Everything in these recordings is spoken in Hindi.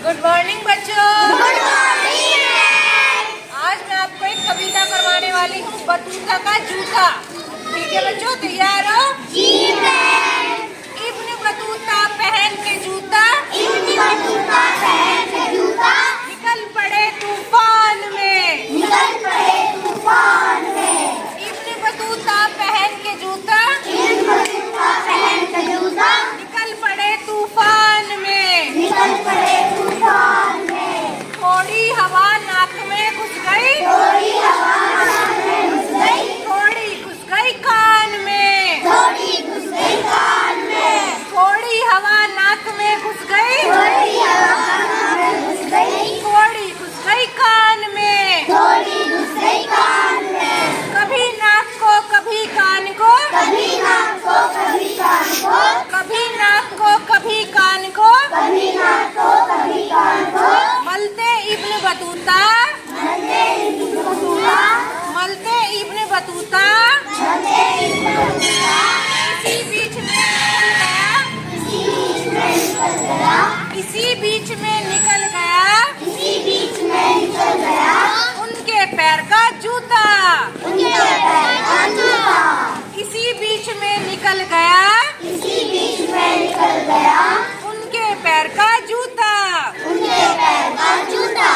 गुड मॉर्निंग बच्चों। Good morning. आज मैं आपको एक कविता करवाने वाली हूँ, बतूता का जूता। ठीक है बच्चों, तैयार हो? जी मैम। इब्न बतूता पहन के जूता, इब्न बतूता पहन के जूता, निकल पड़े तूफान में, निकल पड़े तूफान में। इब्न बतूता पहन के जूता, इब्न बतूता पहन के जूता, निकल पड़े तूफान में, निकल पड़े तूफान में। थोड़ी हवा नाक में घुस गई, थोड़ी हवा नाक में घुस गई, थोड़ी घुस गई कान में, थोड़ी घुस गई कान में, थोड़ी हवा नाक में घुस गई, थोड़ी हवा नाक में घुस गई, थोड़ी घुस गई कान में, थोड़ी घुस गई कान में। कभी नाक को कभी कान को, कभी नाक को कभी कान को, कभी नाक को कभी कान को, कभी नाक को कभी कान को, मलते इब्न बतूता, मलते इब्न बतूता, मलते इब्न बतूता, मलते इब्न बतूता, इसी बीच में निकल गया, इसी बीच में निकल गया, इसी बीच में निकल गया, इसी बीच में निकल गया, उनके पैर का जूता, उनके पैर का जूता, इसी बीच में निकल गया, इसी बीच में निकल गया, उनके पैर का जूता, उनके पैर का जूता,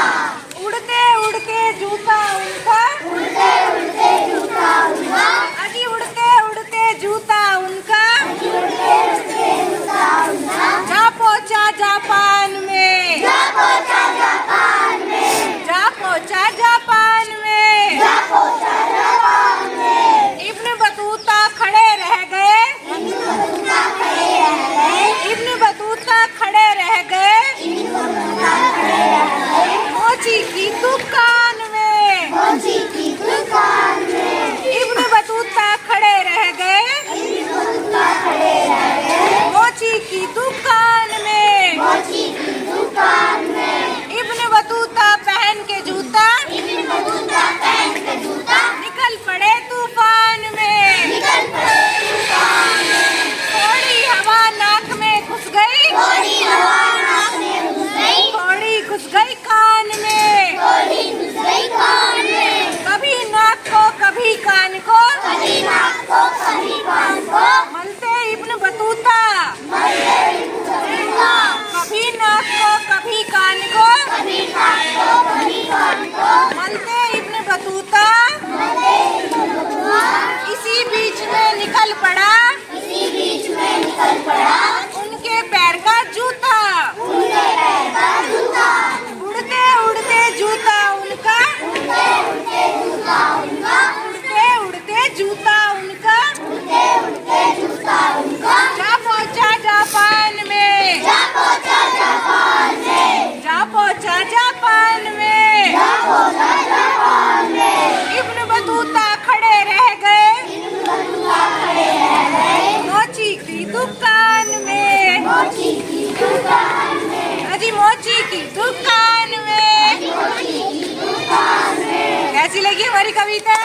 उड़ते उड़ते जूता उनका, उड़ते उड़ते जूता उनका, अजी उड़ते उड़ते जूता उनका, उड़ते उड़ते जूता उनका, जा पहुंचा जापान में, जा पहुंचा जापान में, जा पहुंचा जापान में, जा पहुंचा जापान में। इब्न बतूता खड़े रह गए, इब्न बतूता खड़े रह गए, इब्न बतूता खड़े रह गए, इब्न बतूता खड़े रह गए, मोची की दुकान में, मोची की दुकान में, इब्न बतूता खड़े रह गए, इब्न बतूता खड़े रह गए, मोची की दुकान में, मोची की दुकान में। इब्न बतूता पहन के जूता, इब्न बतूता पहन के जूता, निकल पड़े तूफान में, निकल पड़े तूफान में। थोड़ी हवा नाक में घुस गई, थोड़ी हवा नाक में घुस गई, थोड़ी घुस गई कान में, थोड़ी घुस गई कान में, कभी नाक को कभी कान को, कभी नाक को कभी कान को, मलते इब्न बतूता, मलते इब्न बतूता, कभी नाक को कभी कान को, कभी नाक को कभी कान को, मलते इब्न बतूता, मलते इब्न बतूता, इसी बीच में निकल पड़ा, इसी बीच में निकल पड़ा, उनके पैर का जूता, उनके पैर का जूता, उड़ते उड़ते जूता उनका, उड़ते उड़ते जूता उनका, उड़ते उड़ते जूता उनका, उड़ते उड़ते जूता उनका, जा पहुंचा जापान में, जा पहुंचा जापान में, जा पहुंचा जापान में, जा पहुंचा जापान में। इब्न बतूता खड़े रह गए, इब्न बतूता खड़े रह गए, मोची की दुकान में, मोची की दुकान में, अजी मोची की दुकान में। मोची की दुकान में। कैसी लगी हमारी कविता?